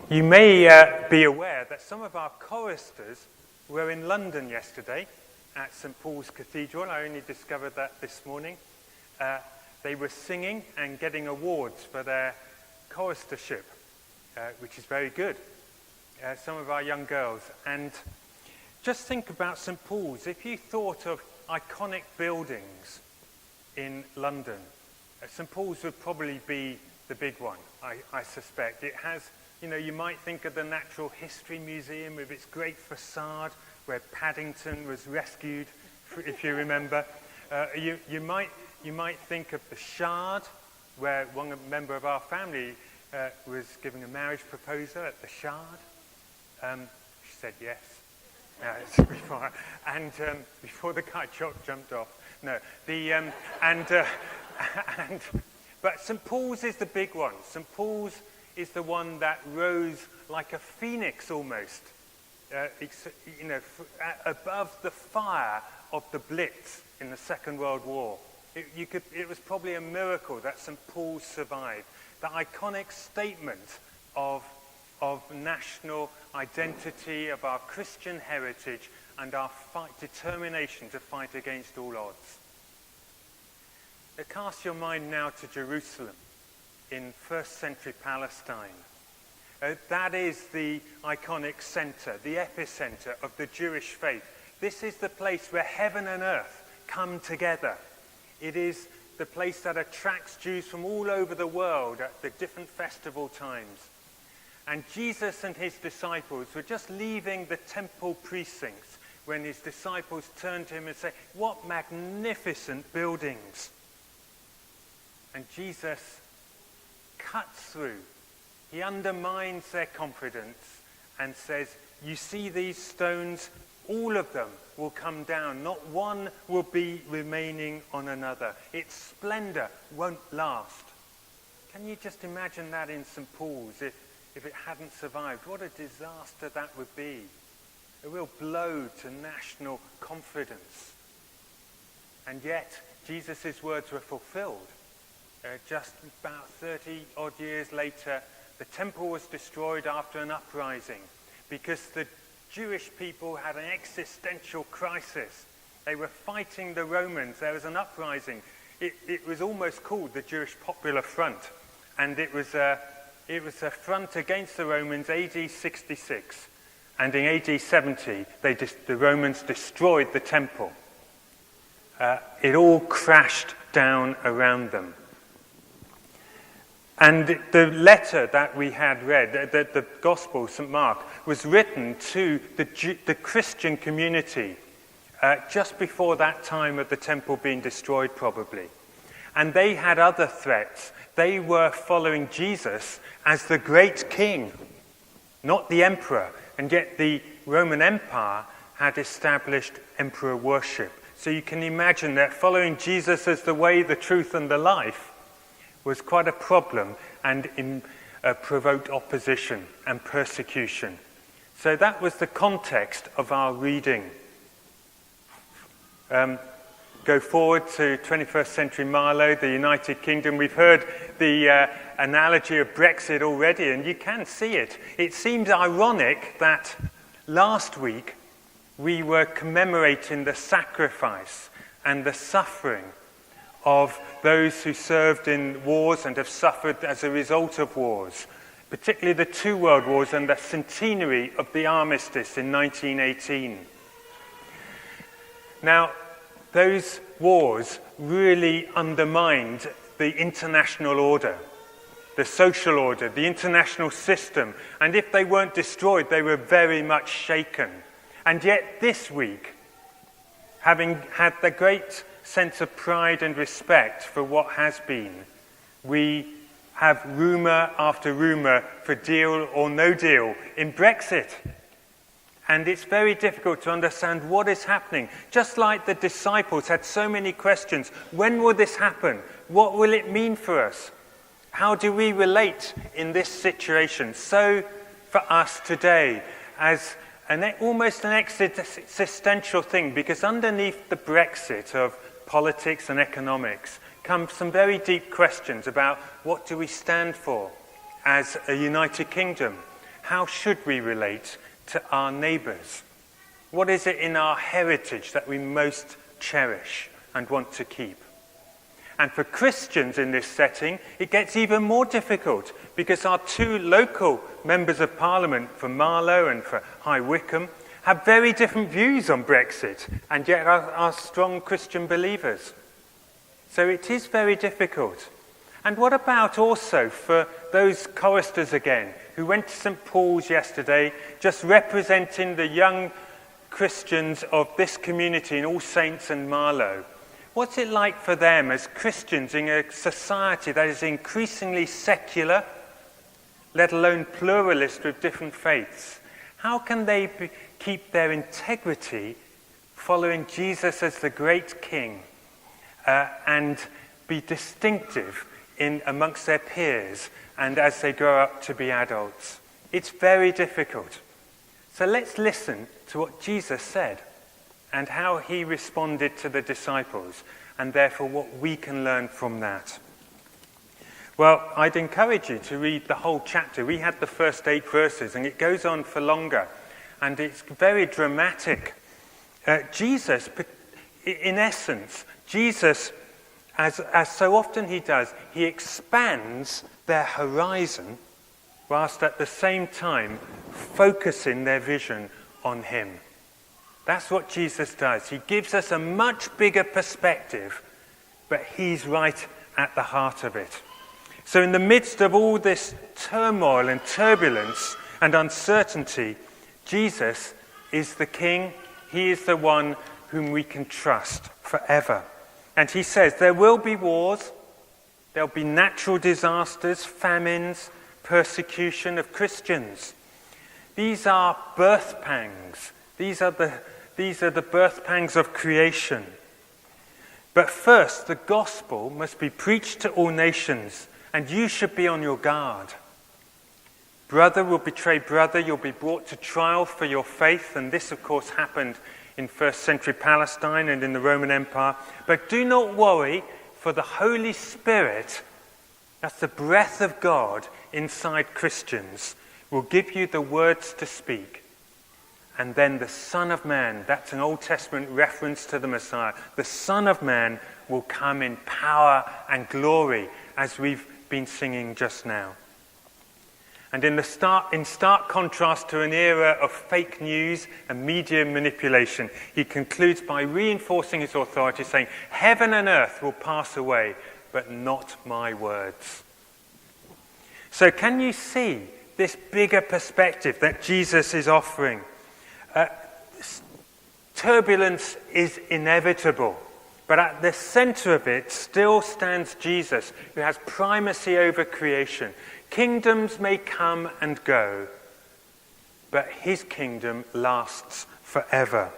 You may be aware that some of our choristers were in London yesterday at St. Paul's Cathedral. I only discovered that this morning. They were singing and getting awards for their choristership, which is very good. Some of our young girls. And just think about St. Paul's. If you thought of iconic buildings in London, St. Paul's would probably be the big one, I suspect. It has, you might think of the Natural History Museum with its great facade where Paddington was rescued, if you remember. You might think of the Shard, where one member of our family was giving a marriage proposal at the Shard. She said yes. Before the guy jumped off. No, but St. Paul's is the big one. St. Paul's is the one that rose like a phoenix almost, above the fire of the Blitz in the Second World War. It was probably a miracle that St. Paul's survived. The iconic statement of national identity, of our Christian heritage, and our determination to fight against all odds. Cast your mind now to Jerusalem in first century Palestine. That is the iconic center, the epicenter of the Jewish faith. This is the place where heaven and earth come together. It is the place that attracts Jews from all over the world at the different festival times. And Jesus and his disciples were just leaving the temple precincts when his disciples turned to him and said, "What magnificent buildings!" And Jesus cuts through. He undermines their confidence and says, "You see these stones? All of them will come down. Not one will be remaining on another. Its splendor won't last." Can you just imagine that in St. Paul's if it hadn't survived? What a disaster that would be. A real blow to national confidence. And yet, Jesus' words were fulfilled. Just about 30 odd years later, the temple was destroyed after an uprising because the Jewish people had an existential crisis. They were fighting the Romans. There was an uprising. It was almost called the Jewish Popular Front. And it was a front against the Romans, AD 66. And in AD 70, the Romans destroyed the temple. It all crashed down around them. And the letter that we had read, the Gospel, St. Mark, was written to the Christian community just before that time of the temple being destroyed, probably. And they had other threats. They were following Jesus as the great king, not the emperor. And yet the Roman Empire had established emperor worship. So you can imagine that following Jesus as the way, the truth, and the life was quite a problem and provoked opposition and persecution. So that was the context of our reading. Go forward to 21st century Marlow, the United Kingdom. We've heard the analogy of Brexit already, and you can see it. It seems ironic that last week we were commemorating the sacrifice and the suffering of those who served in wars and have suffered as a result of wars, particularly the two world wars and the centenary of the armistice in 1918. Now, those wars really undermined the international order, the social order, the international system, and if they weren't destroyed, they were very much shaken. And yet this week, having had the great sense of pride and respect for what has been, we have rumour after rumour for deal or no deal in Brexit. And it's very difficult to understand what is happening. Just like the disciples had so many questions. When will this happen? What will it mean for us? How do we relate in this situation? So for us today, as almost an existential thing, because underneath the Brexit of politics and economics come some very deep questions about what do we stand for as a United Kingdom? How should we relate to our neighbours? What is it in our heritage that we most cherish and want to keep? And for Christians in this setting, it gets even more difficult because our two local members of Parliament for Marlow and for High Wycombe have very different views on Brexit, and yet are strong Christian believers. So it is very difficult. And what about also for those choristers again, who went to St. Paul's yesterday, just representing the young Christians of this community in All Saints and Marlow? What's it like for them as Christians in a society that is increasingly secular, let alone pluralist with different faiths? How can they keep their integrity following Jesus as the great King and be distinctive amongst their peers and as they grow up to be adults? It's very difficult. So let's listen to what Jesus said and how he responded to the disciples, and therefore what we can learn from that. Well, I'd encourage you to read the whole chapter. We had the first 8 verses, and it goes on for longer, and it's very dramatic. Jesus, in essence, Jesus, as so often he does, he expands their horizon whilst at the same time focusing their vision on him. That's what Jesus does. He gives us a much bigger perspective, but he's right at the heart of it. So in the midst of all this turmoil and turbulence and uncertainty, Jesus is the King. He is the one whom we can trust forever. And he says there will be wars, there'll be natural disasters, famines, persecution of Christians. These are birth pangs. These are the birth pangs of creation. But first, the gospel must be preached to all nations, and you should be on your guard. Brother will betray brother, you'll be brought to trial for your faith, and this, of course, happened in first century Palestine and in the Roman Empire. But do not worry, for the Holy Spirit, that's the breath of God inside Christians, will give you the words to speak. And then the Son of Man, that's an Old Testament reference to the Messiah, the Son of Man will come in power and glory, as we've been singing just now. And in stark contrast to an era of fake news and media manipulation, he concludes by reinforcing his authority, saying, "Heaven and earth will pass away, but not my words." So can you see this bigger perspective that Jesus is offering? Turbulence is inevitable, but at the center of it still stands Jesus, who has primacy over creation. Kingdoms may come and go, but his kingdom lasts forever.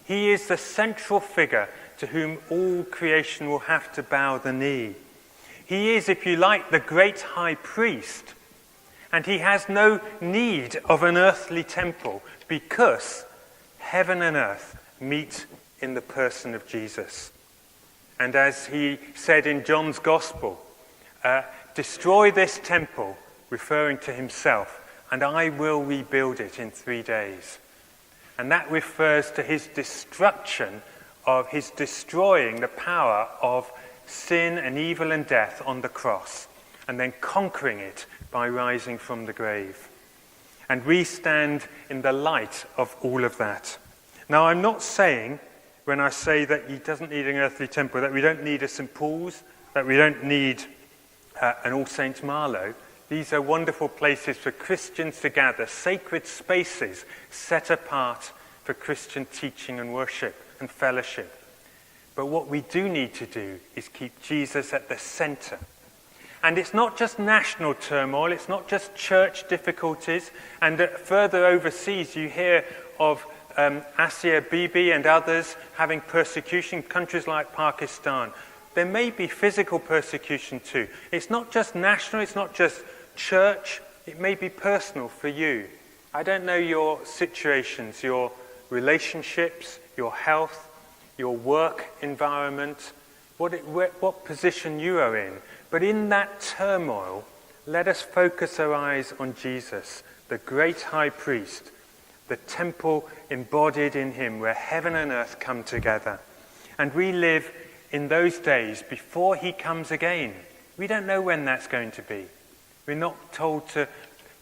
He is the central figure to whom all creation will have to bow the knee. He is, if you like, the great high priest, and he has no need of an earthly temple because heaven and earth meet in the person of Jesus. And as he said in John's Gospel, destroy this temple, referring to himself, and I will rebuild it in 3 days. And that refers to his destruction, of his destroying the power of sin and evil and death on the cross, and then conquering it by rising from the grave. And we stand in the light of all of that. Now, I'm not saying, when I say that he doesn't need an earthly temple, that we don't need a St. Paul's, that we don't need an All Saints Marlow. These are wonderful places for Christians to gather, sacred spaces set apart for Christian teaching and worship and fellowship. But what we do need to do is keep Jesus at the center. And it's not just national turmoil, it's not just church difficulties, and further overseas you hear of Asia Bibi and others having persecution, countries like Pakistan. There may be physical persecution too. It's not just national, it's not just church, it may be personal for you. I don't know your situations, your relationships, your health, your work environment, what position you are in. But in that turmoil, let us focus our eyes on Jesus, the great high priest, the temple embodied in him where heaven and earth come together. And we live in those days before he comes again. We don't know when that's going to be. We're not told to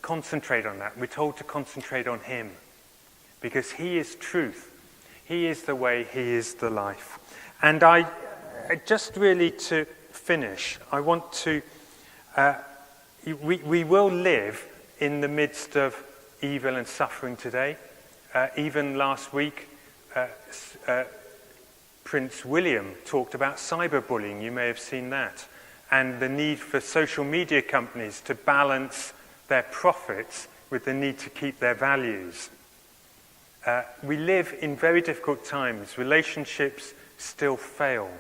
concentrate on that. We're told to concentrate on him, because he is truth. He is the way, he is the life. And I just really to finish, I want to, we will live in the midst of evil and suffering today. Even last week, Prince William talked about cyberbullying. You may have seen that. And the need for social media companies to balance their profits with the need to keep their values. We live in very difficult times. Relationships still fail.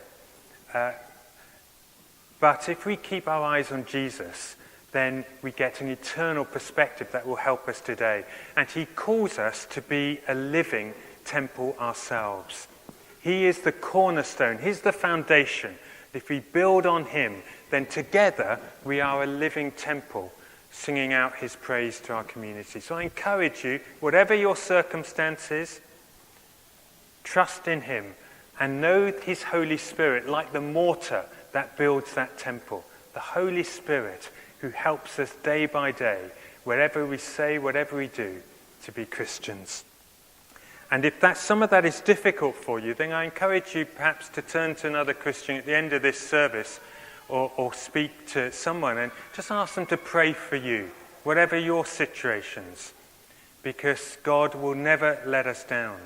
But if we keep our eyes on Jesus, then we get an eternal perspective that will help us today. And he calls us to be a living temple ourselves. He is the cornerstone. He's the foundation. If we build on him, then together we are a living temple, singing out his praise to our community. So I encourage you, whatever your circumstances, trust in him and know his Holy Spirit like the mortar that builds that temple. The Holy Spirit who helps us day by day, wherever we say, whatever we do, to be Christians. And if some of that is difficult for you, then I encourage you perhaps to turn to another Christian at the end of this service, or speak to someone and just ask them to pray for you, whatever your situations, because God will never let us down.